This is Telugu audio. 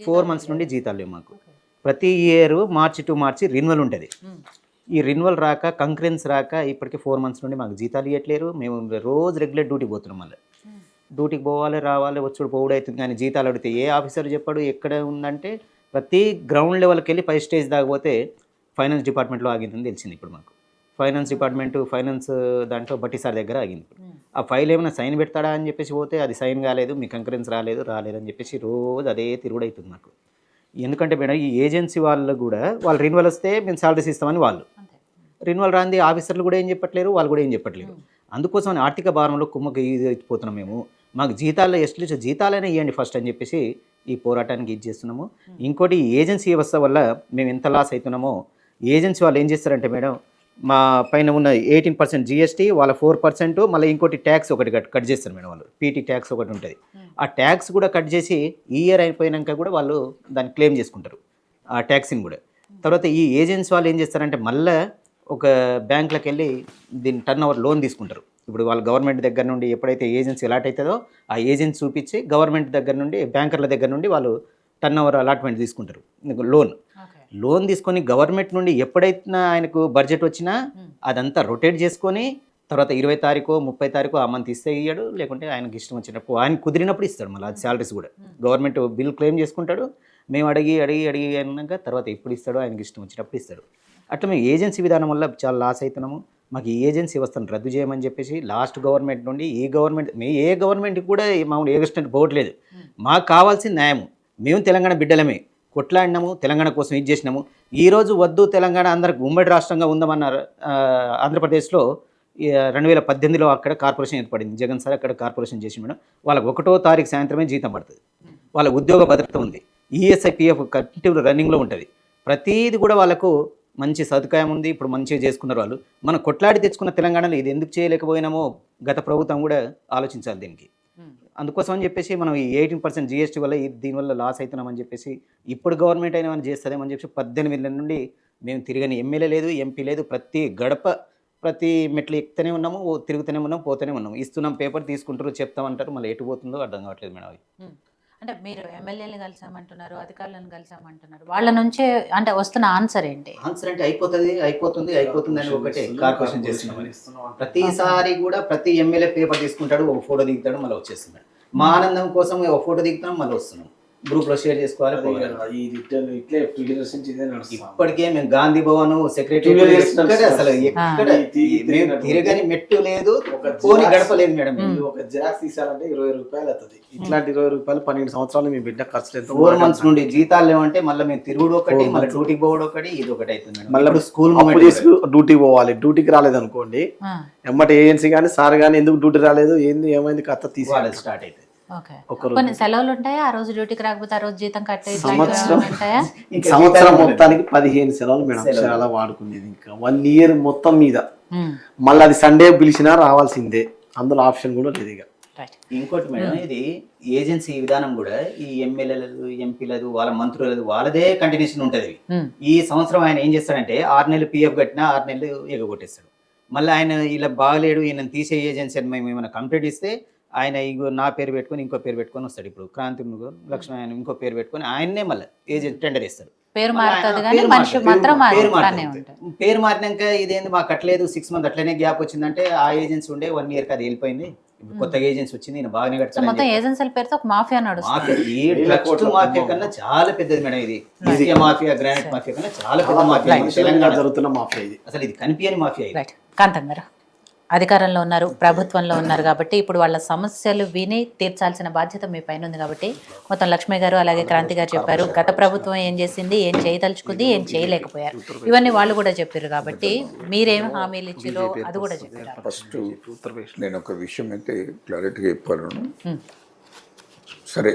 ఫోర్ మంత్స్ నుండి జీతాలు లేవు మాకు. ప్రతి year March to March renewal ఉంటుంది. ఈ రిన్యువల్ రాక కంక్రెన్స్ రాక ఇప్పటికి 4 మంత్స్ నుండి మాకు జీతాలు ఇవ్వట్లేరు. మేము రోజు రెగ్యులర్ డ్యూటీకి పోతున్నాం. మళ్ళీ డ్యూటీకి పోవాలి రావాలి వచ్చుడు పోవుడు అవుతుంది, కానీ జీతాలు అడిగితే ఏ ఆఫీసర్ చెప్పాడు ఎక్కడ ఉందంటే ప్రతి గ్రౌండ్ లెవెల్కి వెళ్ళి 5 స్టేజ్ దాకపోతే ఫైనాన్స్ డిపార్ట్మెంట్లో ఆగిందని తెలిసింది. ఇప్పుడు మాకు ఫైనాన్స్ డిపార్ట్మెంట్ ఫైనాన్స్ దాంట్లో బట్టి సార్ దగ్గర ఆగింది. ఆ ఫైల్ ఏమైనా సైన్ పెడతాడా అని చెప్పేసి పోతే అది సైన్ కాలేదు, మీ కంకరెన్స్ రాలేదని చెప్పేసి రోజు అదే తిరుగుడు అవుతుంది మాకు. ఎందుకంటే మేడం ఈ ఏజెన్సీ వాళ్ళు కూడా వాళ్ళు రిన్యువల్ వస్తే మేము సాలరీస్ ఇస్తామని వాళ్ళు, రిన్యువల్ రాంది ఆఫీసర్లు కూడా ఏం చెప్పట్లేరు, వాళ్ళు కూడా ఏం చెప్పట్లేరు. అందుకోసం ఆర్థిక భారంలో కుమ్మకి పోతున్నాం మేము. మాకు జీతాలు ఎస్టీలు జీతాలనే ఇవ్వండి ఫస్ట్ అని చెప్పేసి ఈ పోరాటానికి ఇది చేస్తున్నాము. ఇంకోటి ఏజెన్సీ వ్యవస్థ వల్ల మేము ఎంత లాస్ అవుతున్నామో, ఏజెన్సీ వాళ్ళు ఏం చేస్తారంటే మేడం మా పైన ఉన్న 18% GST వాళ్ళ 4%, మళ్ళీ ఇంకోటి ట్యాక్స్ ఒకటి కట్ చేస్తారు మేడం. వాళ్ళు పీటీ ట్యాక్స్ ఒకటి ఉంటుంది, ఆ ట్యాక్స్ కూడా కట్ చేసి ఈ ఇయర్ అయిపోయినాక కూడా వాళ్ళు దాన్ని క్లెయిమ్ చేసుకుంటారు ఆ ట్యాక్స్ని కూడా. తర్వాత ఈ ఏజెన్సీ వాళ్ళు ఏం చేస్తారంటే మళ్ళీ ఒక బ్యాంకులకు వెళ్ళి దీన్ని టర్న్ ఓవర్ లోన్ తీసుకుంటారు. ఇప్పుడు వాళ్ళు గవర్నమెంట్ దగ్గర నుండి ఎప్పుడైతే ఏజెన్సీ అలాట్ అవుతుందో ఆ ఏజెన్సీ చూపించి గవర్నమెంట్ దగ్గర నుండి బ్యాంకర్ల దగ్గర నుండి వాళ్ళు టర్న్ ఓవర్ అలాట్మెంట్ తీసుకుంటారు లోన్ తీసుకొని గవర్నమెంట్ నుండి ఎప్పుడైతే ఆయనకు బడ్జెట్ వచ్చినా అదంతా రొటేట్ చేసుకొని తర్వాత 20 తారీఖు 30 తారీఖు ఆ మంత్ ఇస్తే ఇయ్యాడు, లేకుంటే ఆయనకి ఇష్టం వచ్చినప్పుడు ఆయన కుదిరినప్పుడు ఇస్తాడు. మళ్ళీ అది శాలరీస్ కూడా గవర్నమెంట్ బిల్ క్లెయిమ్ చేసుకుంటాడు. మేము అడిగి అన్నాక తర్వాత ఎప్పుడు ఇస్తాడో ఆయనకి ఇష్టం వచ్చినప్పుడు ఇస్తాడు. అట్లా మేము ఏజెన్సీ విధానం వల్ల చాలా లాస్ అవుతున్నాము. మాకు ఈ ఏజెన్సీ వ్యవస్థను రద్దు చేయమని చెప్పేసి లాస్ట్ గవర్నమెంట్ నుండి ఈ గవర్నమెంట్ ఏ గవర్నమెంట్కి కూడా మామూలు ఏ గస్టెంట్ పోవట్లేదు. మాకు కావాల్సిన న్యాయము. మేము తెలంగాణ బిడ్డలమే, కొట్లాడినాము, తెలంగాణ కోసం ఇది చేసినాము. ఈరోజు వద్దు తెలంగాణ అందరికి ఉమ్మడి రాష్ట్రంగా ఉందామన్నారు. ఆంధ్రప్రదేశ్లో 2018లో అక్కడ కార్పొరేషన్ ఏర్పడింది. జగన్ సార్ అక్కడ కార్పొరేషన్ చేసి మేడం వాళ్ళకి 1వ తారీఖు సాయంత్రమే జీతం పడుతుంది. వాళ్ళ ఉద్యోగ భద్రత ఉంది, ESI PF కంటిన్యూ రన్నింగ్లో ఉంటుంది. ప్రతీది కూడా వాళ్ళకు మంచి సదుపాయం ఉంది. ఇప్పుడు మంచిగా చేసుకున్నారు వాళ్ళు. మనం కొట్లాడి తెచ్చుకున్న తెలంగాణలో ఇది ఎందుకు చేయలేకపోయినామో గత ప్రభుత్వం కూడా ఆలోచించాలి దీనికి. అందుకోసం అని చెప్పేసి మనం ఈ 18% GST వల్ల దీనివల్ల లాస్ అవుతున్నామని చెప్పేసి ఇప్పుడు గవర్నమెంట్ అయినా మనం చేస్తుందేమని చెప్పి 18 నెలల నుండి మేము తిరగని ఎమ్మెల్యే లేదు, MP లేదు. ప్రతి గడప ప్రతి మెట్లు ఎక్కుతూనే ఉన్నాము, తిరుగుతూనే ఉన్నాము, పోతూనే ఉన్నాము. ఇస్తున్నాం పేపర్ తీసుకుంటారు, చెప్తామంటారు, మళ్ళీ ఎటు పోతుందో అర్థం కావట్లేదు మేడం. అంటే మీరు ఎమ్మెల్యేలు కలిసామంటున్నారు, అధికారులను కలిసామంటున్నారు, వాళ్ళ నుంచే అంటే వస్తున్న ఆన్సర్ ఏంటి? ఆన్సర్ అంటే అయిపోతుంది అని ఒకటే కార్పొరేషన్ చేస్తున్నామని. ప్రతిసారి కూడా ప్రతి ఎమ్మెల్యే పేపర్ తీసుకుంటాడు, ఒక ఫోటో దిగుతాడు, మళ్ళీ వచ్చేస్తున్నాడు. మా ఆనందం కోసం ఒక ఫోటో దిగుతాం, మళ్ళీ వస్తున్నాం. గ్రూప్లో షేర్ చేసుకోవాలి. ఇప్పటికే మేము గాంధీ భవన్ సెక్రటరీ అసలు ఎక్కడ తిరగని మెట్టు లేదు, పోని గడపలేదు మేడం. ఒక జిరాక్స్ తీసాలంటే 20 రూపాయలు అవుతుంది. ఇట్లాంటి 20 రూపాయలు 12 సంవత్సరాలు మేము బిడ్డ ఖర్చు 4 మంత్స్ నుండి జీతాలు లేవంటే మళ్ళీ మేము తిరుగుడు ఒకటి, మళ్ళీ డ్యూటీకి పోవడం ఒకటి, ఇది ఒకటి అవుతుంది. మళ్ళీ స్కూల్ డ్యూటీకి పోవాలి, డ్యూటీకి రాలేదు అనుకోండి ఎమ్మటి ఏజెన్సీ కానీ సార్ కానీ ఎందుకు డ్యూటీ రాలేదు ఏంది ఏమైంది కథ తీసుకోవాలి స్టార్ట్ అవుతుంది. కొన్ని సెలవులు ఉంటాయా? ఆ రోజు డ్యూటీకి రాకపోతే ఆ రోజు జీతం కట్టే సంవత్సరం మొత్తానికి 15 సెలవులు మేడం చాలా వాడుకునేది. ఇంకా 1 ఇయర్ మొత్తం మీద మళ్ళీ అది సండే పిలిచినా రావాల్సిందే, అందులో ఆప్షన్ కూడా లేదు. ఇక ఇంకోటి మేడం ఇది ఏజెన్సీ విధానం కూడా ఈ ఎమ్మెల్యేలు ఎంపీలదు వాళ్ళ మంత్రులదు వాళ్ళదే కంటిన్యూషన్ ఉంటుంది. ఈ సంవత్సరం ఆయన ఏం చేస్తాడంటే 6 నెలలు PF కట్టినా 6 నెలలు ఎగగొట్టేస్తాడు. మళ్ళీ ఆయన ఇలా బాగలేడు ఈయన తీసే ఏజెన్సీ అని మేము ఏమైనా కంప్లీట్ ఇస్తే ఆయన నా పేరు పెట్టుకొని ఇంకో పేరు పెట్టుకొని వస్తాడు. ఇప్పుడు క్రాంతి లక్ష్మణ్ ఆయన ఇంకో పేరు పెట్టుకొని ఆయన్నే మళ్ళీ ఏజెంట్ టెండర్ ఇస్తాడు. పేరు మారినాక ఇదేంది మాకు కట్టలేదు 6 మంత్ అట్లనే గ్యాప్ వచ్చిందంటే ఆ ఏజెన్సీ ఉండే 1 ఇయర్కి అది వెళ్ళిపోయింది. ఇప్పుడు కొత్తగా ఏజెన్సీ వచ్చింది, నేను బాగానే కట్టాను. మొత్తం ఏజెన్సీల పేరుతో ఒక మాఫియా నడుస్తుంది. ఈ డ్రగ్స్ మాఫియా కన్నా చాలా పెద్దది మేడం. ఇది ఇసుక మాఫియా, గ్రానైట్ మాఫియా కన్నా చాలా పెద్ద మాఫియా. తెలంగాణ జరుగుతున్న మాఫియా ఇది, అసలు ఇది కనిపించని మాఫియా. కాంతం గారు అధికారంలో ఉన్నారు, ప్రభుత్వంలో ఉన్నారు కాబట్టి ఇప్పుడు వాళ్ళ సమస్యలు విని తీర్చాల్సిన బాధ్యత మీ పైన ఉంది. కాబట్టి మొత్తం లక్ష్మి గారు అలాగే క్రాంతి గారు చెప్పారు గత ప్రభుత్వం ఏం చేసింది, ఏం చేయదలుచుకుంది, ఏం చేయలేకపోయారు, ఇవన్నీ వాళ్ళు కూడా చెప్పారు. కాబట్టి మీరేం హామీలు ఇచ్చారో అది కూడా చెప్పారు. ఫస్ట్ నేను ఒక విషయం అయితే క్లారిటీగా చెప్పాను. సరే